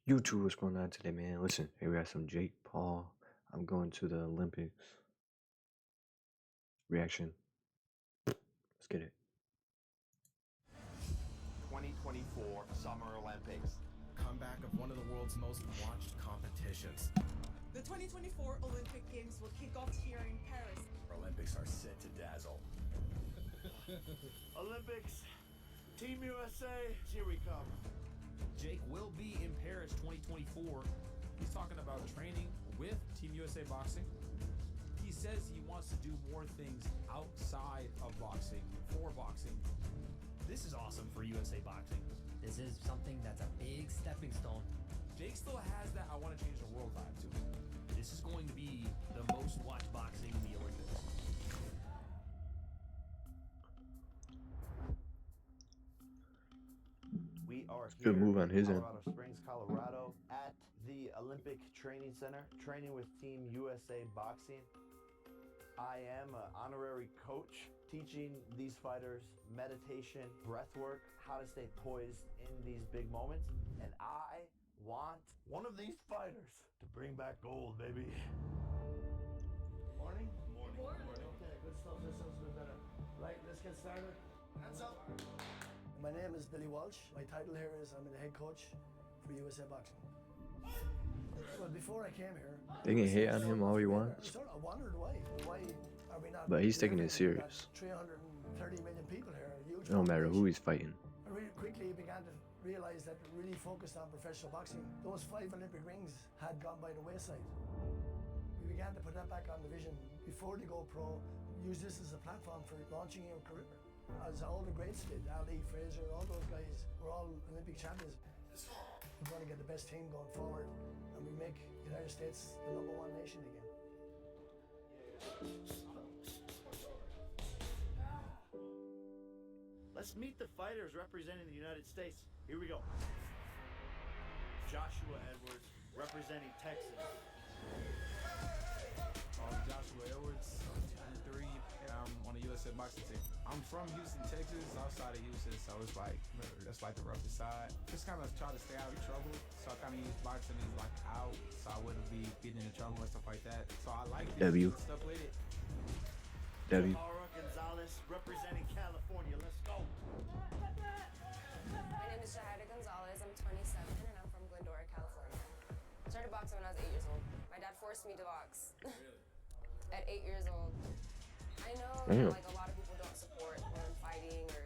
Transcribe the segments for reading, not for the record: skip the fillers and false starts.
YouTube, what's going on today, man? Listen, here we got some Jake Paul. I'm going to the Olympics. Reaction. Let's get it. 2024 Summer Olympics. Comeback of one of the world's most watched competitions. The 2024 Olympic Games will kick off here in Paris. Our Olympics are set to dazzle. Olympics, Team USA, here we come. Jake will be in Paris 2024. He's talking about training with Team USA Boxing. He says he wants to do more things outside of boxing, for boxing. This is awesome for USA Boxing. This is something that's a big stepping stone. Jake still has that I want to change the world vibe too. This is going to be the most watched boxing in the Olympics. We are Good here move on in his end. Colorado Springs, Colorado, at the Olympic Training Center, training with Team USA Boxing. I am an honorary coach, teaching these fighters meditation, breath work, how to stay poised in these big moments. And I want one of these fighters to bring back gold, baby. Morning? Morning. Okay, good stuff. This sounds a bit better. Right, let's get started. Hands up. My name is Billy Walsh. My title here is I'm the head coach for USA Boxing. Well, before I came here, They can hate on him all he I wants, sort of wondered why are we not? but he's taking it we got serious. 330 million people here, a huge No matter who population. he's fighting. I really quickly began to realize that really focused on professional boxing. Those 5 Olympic rings had gone by the wayside. We began to put that back on the vision before they go pro. Use this as a platform for launching your career. As all the greats did, Ali, Fraser, all those guys were all Olympic champions. We're going to get the best team going forward, and we make the United States the #1 nation again. Let's meet the fighters representing the United States. Here we go. Joshua Edwards representing Texas. Joshua Edwards, 23, and I'm on the USA Boxing team. I'm from Houston, Texas, outside of Houston, so it's like, that's like the roughest side. Just kind of try to stay out of trouble, so I kind of use boxing as like out, so I wouldn't be getting into trouble and stuff like that. So I like this W. stuff with it. W. Tamara Gonzalez representing California. Let's go. My name is Shahada Gonzalez. I'm 27 and I'm from Glendora, California. I started boxing when I was 8 years old. My dad forced me to box. At 8 years old. I know Damn. like a lot of people don't support women fighting, or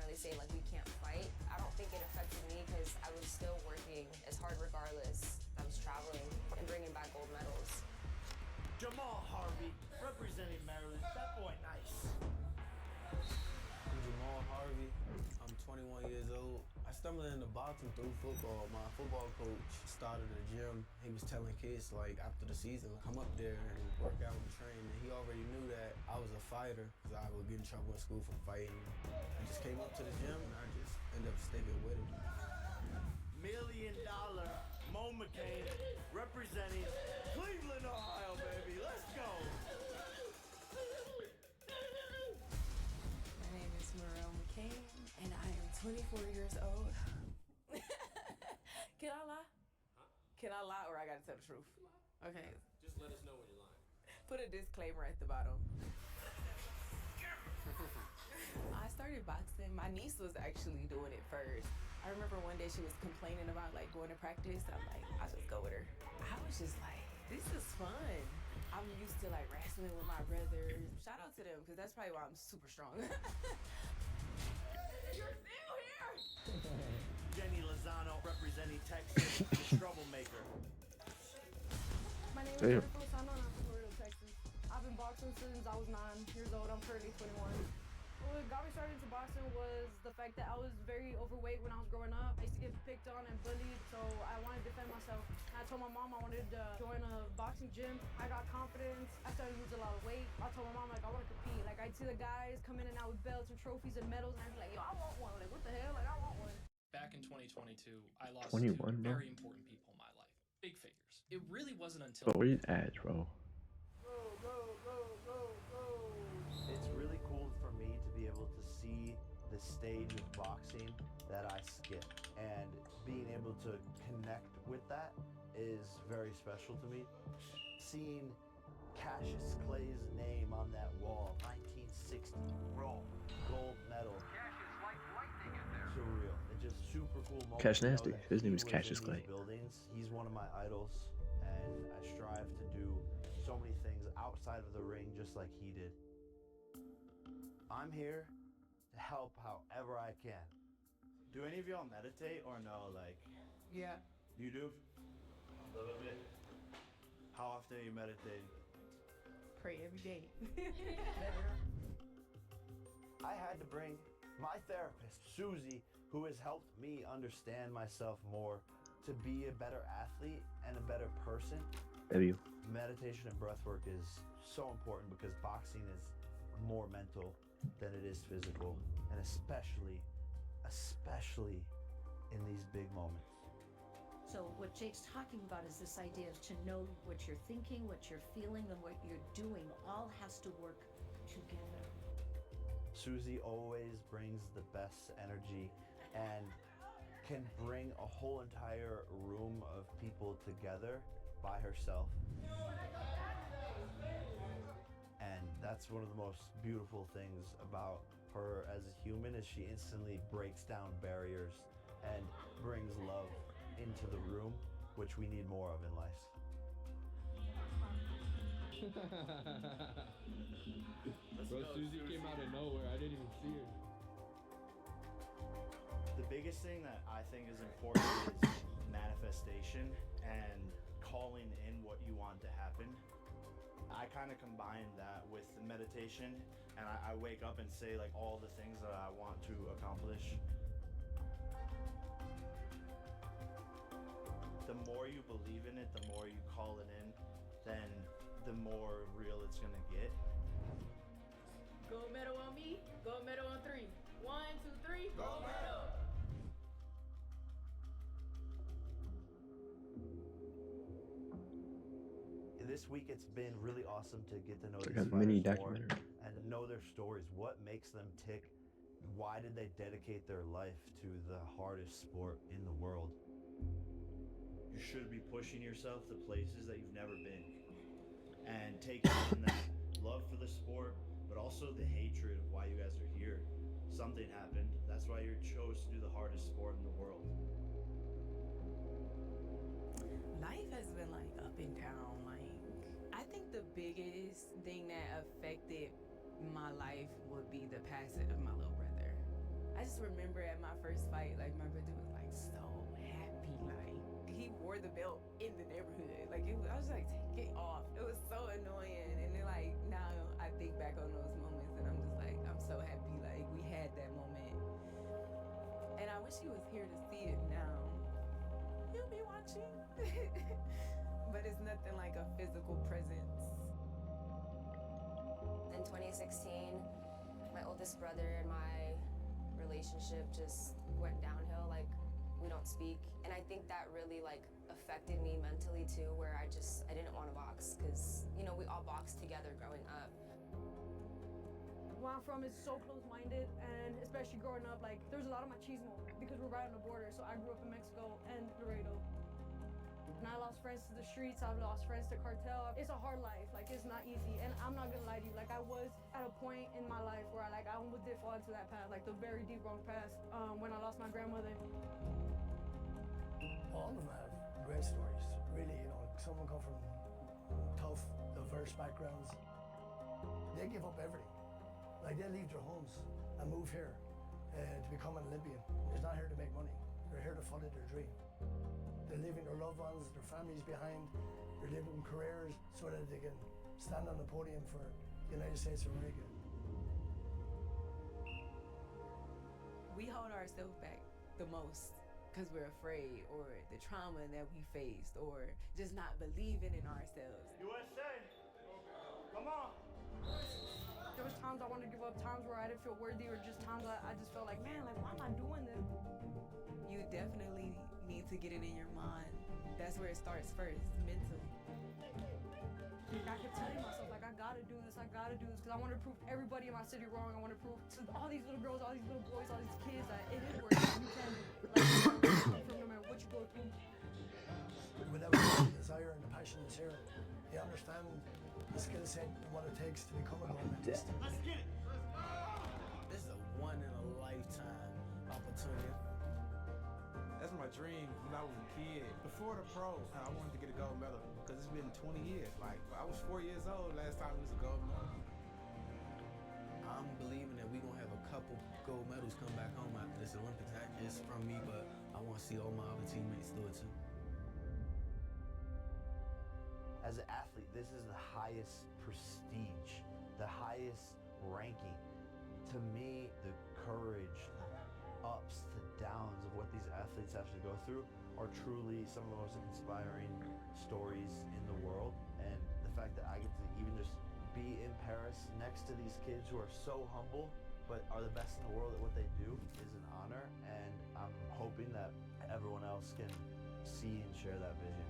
they say like we can't fight. I don't think it affected me because I was still working as hard regardless. I was traveling and bringing back gold medals. Jamal Harvey representing Maryland. That boy nice. I'm Jamal Harvey. I'm 21 years old. I stumbled into boxing through football. My football coach started a gym. He was telling kids like after the season, come up there and work out and train. And he already knew that I was a fighter because I would get in trouble in school for fighting. I just came up to the gym and I just ended up sticking with it. $1 million Mo McCain representing Cleveland, Ohio, baby. Let's go. My name is Morel McCain, and I am 24 years old. Can I lie? Can I lie, or I gotta tell the truth? Okay. Just let us know when you're lying. Put a disclaimer at the bottom. I started boxing. My niece was actually doing it first. I remember one day she was complaining about like going to practice. I'm like, I'll just go with her. I was just like, this is fun. I'm used to like wrestling with my brothers. Shout out to them, because that's probably why I'm super strong. You're still here! Jenny Lozano representing Texas, the troublemaker. My name Damn. is Jennifer Lozano and I'm from Laredo, Texas. I've been boxing since I was 9 years old. I'm currently 21. What got me started into boxing was the fact that I was very overweight when I was growing up. I used to get picked on and bullied, so I wanted to defend myself. I told my mom I wanted to join a boxing gym. I got confidence. I started losing a lot of weight. I told my mom like I want to compete. Like I'd see the guys come in and out with belts and trophies and medals, and I'd be like, yo, I want one. Like what the hell? Like I want one. Back in 2022, I lost 21, two bro. very important people in my life. Big figures. It really wasn't until But where you at, bro? It's really cool for me to be able to see the stage of boxing that I skip. And being able to connect with that is very special to me. Seeing Cassius Clay's name on that wall, 1960, gold medal. Surreal. It's just super cool moment. Cash to know Nasty. that His name he is was Cassius in Clay. these buildings. He's one of my idols, and I strive to do so many things outside of the ring just like he did. I'm here to help however I can. Do any of y'all meditate or no? Like, Yeah. you do? A little bit. How often are you meditating? Pray every day. I had to bring my therapist, Susie, who has helped me understand myself more to be a better athlete and a better person. W. Meditation and breath work is so important because boxing is more mental than it is physical, and especially in these big moments. So what Jake's talking about is this idea of to know what you're thinking, what you're feeling, and what you're doing all has to work together. Susie always brings the best energy and can bring a whole entire room of people together by herself. And that's one of the most beautiful things about her as a human is she instantly breaks down barriers and brings love into the room, which we need more of in life. Bro, Susie came out of nowhere. I didn't even see her. The biggest thing that I think is important is manifestation and calling in what you want to happen. I kind of combine that with meditation, and I wake up and say like all the things that I want to accomplish. The more you believe in it, the more you call it in, then the more real it's gonna get. Gold medal on me. Gold medal on 3. 1, 2, 3. Gold medal. This week it's been really awesome to get to know It's these like a mini fighters more documentary. and to know their stories. What makes them tick? Why did they dedicate their life to the hardest sport in the world? You should be pushing yourself to places that you've never been and taking in that love for the sport, but also the hatred of why you guys are here. Something happened. That's why you chose to do the hardest sport in the world. Life has been like up and down. Like, I think the biggest thing that affected my life would be the passing of my little brother. I just remember at my first fight, like my brother was like so happy, like he wore the belt in the neighborhood. Like I was like, take it off. It was so annoying. And then like now I think back on those moments and I'm just like, I'm so happy like we had that moment. And I wish he was here to see it now. He'll be watching. But it's nothing like a physical presence. In 2016, my oldest brother and my relationship just went downhill. Like, we don't speak. And I think that really like affected me mentally too, where I didn't want to box because, you know, we all boxed together growing up. Where I'm from is so close-minded, and especially growing up, like, there's a lot of machismo because we're right on the border. So I grew up in Mexico and Laredo. And I lost friends to the streets, I've lost friends to cartel. It's a hard life, like it's not easy. And I'm not gonna lie to you, like I was at a point in my life where I almost did fall into that path, like the very deep wrong path, when I lost my grandmother. All of them have great stories, really, you know. Someone come from tough, diverse backgrounds. They give up everything. Like they leave their homes and move here to become an Olympian. They're not here to make money. They're here to follow their dream. They're leaving their loved ones, their families behind. They're living careers so that they can stand on the podium for the United States of America. We hold ourselves back the most because we're afraid, or the trauma that we faced, or just not believing in ourselves. USA! Come on! There was times I wanted to give up, times where I didn't feel worthy, or just times I just felt like, man, like why am I doing this? You definitely need to get it in your mind. That's where it starts first, mentally. Like, I kept telling myself, like, I gotta do this, because I want to prove everybody in my city wrong. I want to prove to all these little girls, all these little boys, all these kids that it is worth it. You can do it. Like, from no matter what you go through. Without the desire and the passion is here, you understand the skill set and what it takes to become a gold medalist. Let's get it. This is a one-in-a-lifetime opportunity. That's my dream when I was a kid. Before the pros, I wanted to get a gold medal because it's been 20 years. Like, I was 4 years old last time it was a gold medal. I'm believing that we're going to have a couple gold medals come back home after this Olympics. Not just from me, but I want to see all my other teammates do it too. As an athlete, this is the highest prestige, the highest ranking. To me, the courage, the ups, the downs of what these athletes have to go through are truly some of the most inspiring stories in the world. And the fact that I get to even just be in Paris next to these kids who are so humble but are the best in the world at what they do is an honor, and I'm hoping that everyone else can see and share that vision.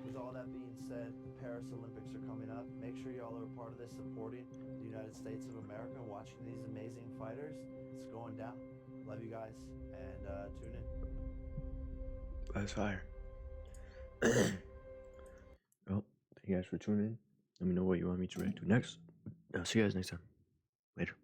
With all that being said, the Paris Olympics are coming up. Make sure y'all are a part of this, supporting the United States of America, watching these amazing fighters. It's going down. Love you guys, and tune in. That's fire. Well, thank you guys for tuning in. Let me know what you want me to react to next. I'll see you guys next time. Later.